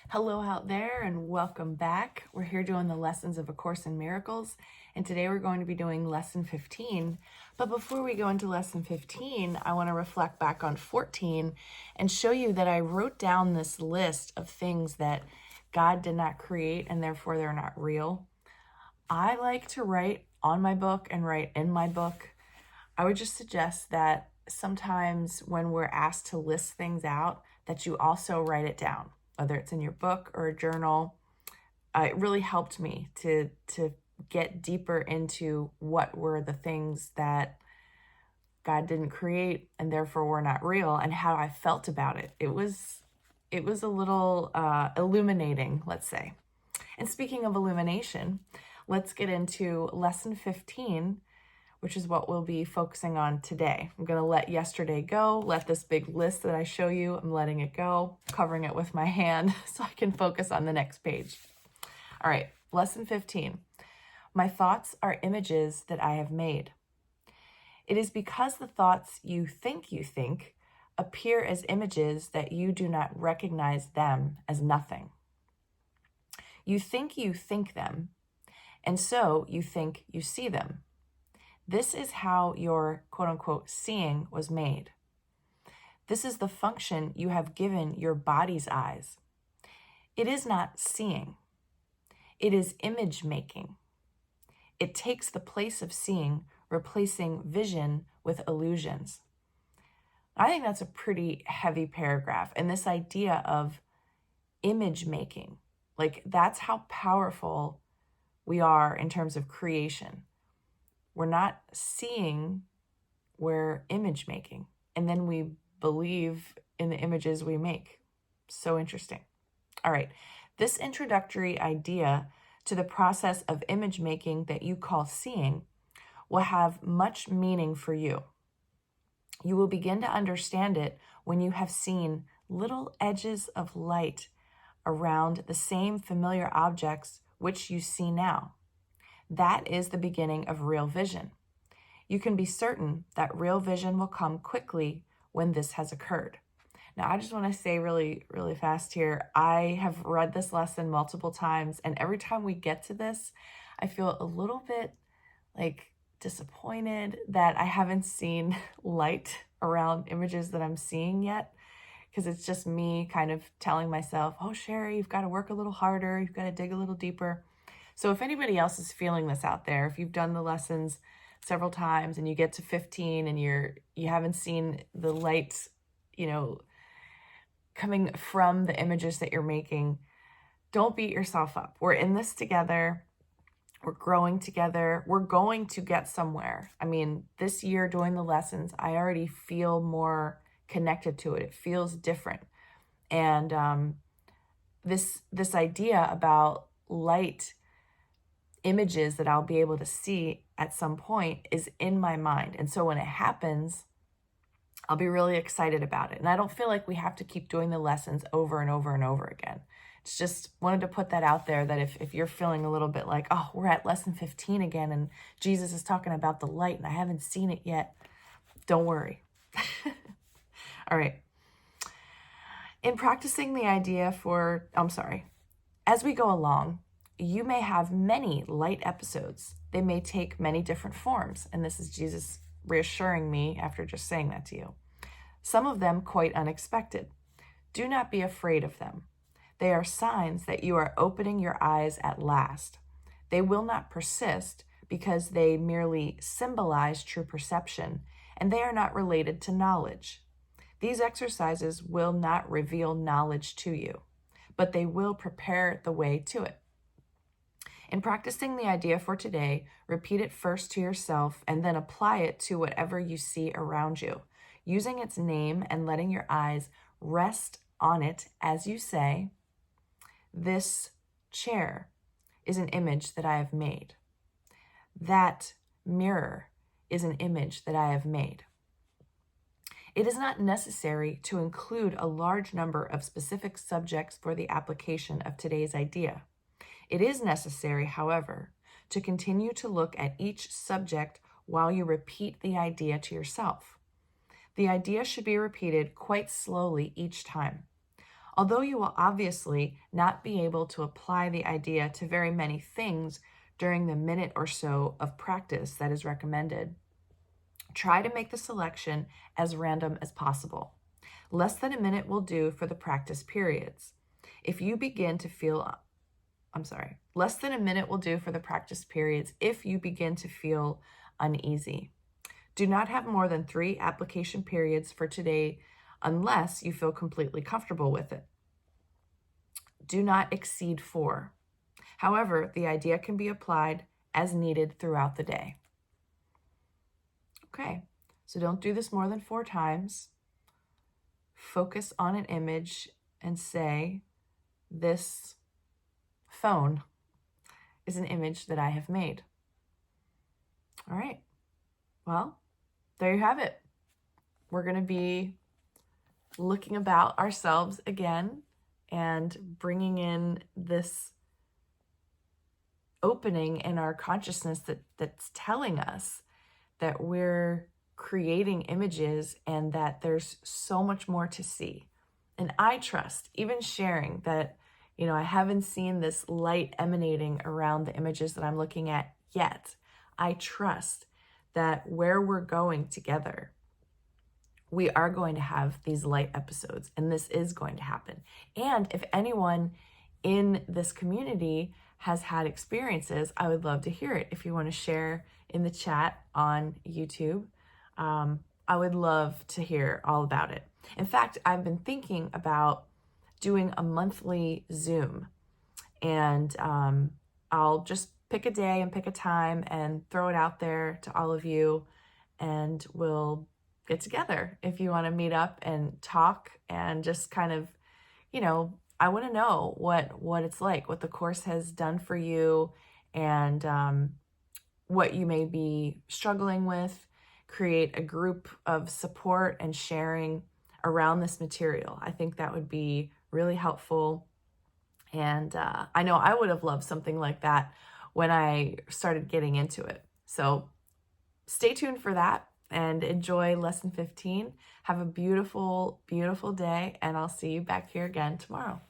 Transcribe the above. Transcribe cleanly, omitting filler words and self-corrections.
Hello out there and welcome back. We're here doing the lessons of A Course in Miracles, and today we're going to be doing lesson 15. But before we go into lesson 15, I want to reflect back on 14 and show you that I wrote down this list of things that God did not create and therefore they're not real. I like to write on my book and write in my book. I would just suggest that sometimes when we're asked to list things out, that you also write it down, whether it's in your book or a journal. It really helped me to get deeper into what were the things that God didn't create and therefore were not real, and how I felt about it. It was a little illuminating, let's say. And speaking of illumination, let's get into lesson 15, which is what we'll be focusing on today. I'm going to let yesterday go, let this big list that I show you, I'm letting it go, covering it with my hand so I can focus on the next page. All right, lesson 15. My thoughts are images that I have made. It is because the thoughts you think appear as images that you do not recognize them as nothing. You think them, and so you think you see them. This is how your quote-unquote seeing was made. This is the function you have given your body's eyes. It is not seeing. It is image making. It takes the place of seeing, replacing vision with illusions. I think that's a pretty heavy paragraph. And this idea of image making, like that's how powerful we are in terms of creation. We're not seeing, we're image making. And then we believe in the images we make. So interesting. All right. This introductory idea to the process of image making that you call seeing will have much meaning for you. You will begin to understand it when you have seen little edges of light around the same familiar objects which you see now. That is the beginning of real vision. You can be certain that real vision will come quickly when this has occurred. Now, I just want to say really, really fast here, I have read this lesson multiple times, and every time we get to this, I feel a little bit like disappointed that I haven't seen light around images that I'm seeing yet, because it's just me kind of telling myself, oh, Sherry, you've got to work a little harder, you've got to dig a little deeper. So if anybody else is feeling this out there, if you've done the lessons several times and you get to 15 and you haven't seen the light, coming from the images that you're making, don't beat yourself up. We're in this together. We're growing together. We're going to get somewhere. I mean, this year doing the lessons, I already feel more connected to it. It feels different. And this idea about light images that I'll be able to see at some point is in my mind. And so when it happens, I'll be really excited about it. And I don't feel like we have to keep doing the lessons over and over and over again. It's just wanted to put that out there, that if you're feeling a little bit like, oh, we're at lesson 15 again and Jesus is talking about the light and I haven't seen it yet, don't worry. All right. In practicing the idea as we go along, you may have many light episodes. They may take many different forms. And this is Jesus reassuring me after just saying that to you. Some of them quite unexpected. Do not be afraid of them. They are signs that you are opening your eyes at last. They will not persist because they merely symbolize true perception, and they are not related to knowledge. These exercises will not reveal knowledge to you, but they will prepare the way to it. In practicing the idea for today, repeat it first to yourself and then apply it to whatever you see around you, using its name and letting your eyes rest on it as you say, this chair is an image that I have made. That mirror is an image that I have made. It is not necessary to include a large number of specific subjects for the application of today's idea. It is necessary, however, to continue to look at each subject while you repeat the idea to yourself. The idea should be repeated quite slowly each time. Although you will obviously not be able to apply the idea to very many things during the minute or so of practice that is recommended, try to make the selection as random as possible. Less than a minute will do for the practice periods. If you begin to feel, less than a minute will do for the practice periods if you begin to feel uneasy. Do not have more than 3 application periods for today unless you feel completely comfortable with it. Do not exceed 4. However, the idea can be applied as needed throughout the day. Okay, so don't do this more than 4 times. Focus on an image and say, this phone is an image that I have made. All right, well, there you have it. We're going to be looking about ourselves again and bringing in this opening in our consciousness that's telling us that we're creating images and that there's so much more to see. And I trust, even sharing that, I haven't seen this light emanating around the images that I'm looking at yet. I trust that where we're going together, we are going to have these light episodes, and this is going to happen. And if anyone in this community has had experiences, I would love to hear it. If you want to share in the chat on YouTube, I would love to hear all about it. In fact, I've been thinking about doing a monthly Zoom, and I'll just pick a day and pick a time and throw it out there to all of you, and we'll get together if you want to meet up and talk and just kind of, I want to know what it's like, what the course has done for you, and what you may be struggling with. Create a group of support and sharing around this material. I think that would be really helpful. And I know I would have loved something like that when I started getting into it. So stay tuned for that and enjoy lesson 15. Have a beautiful, beautiful day, and I'll see you back here again tomorrow.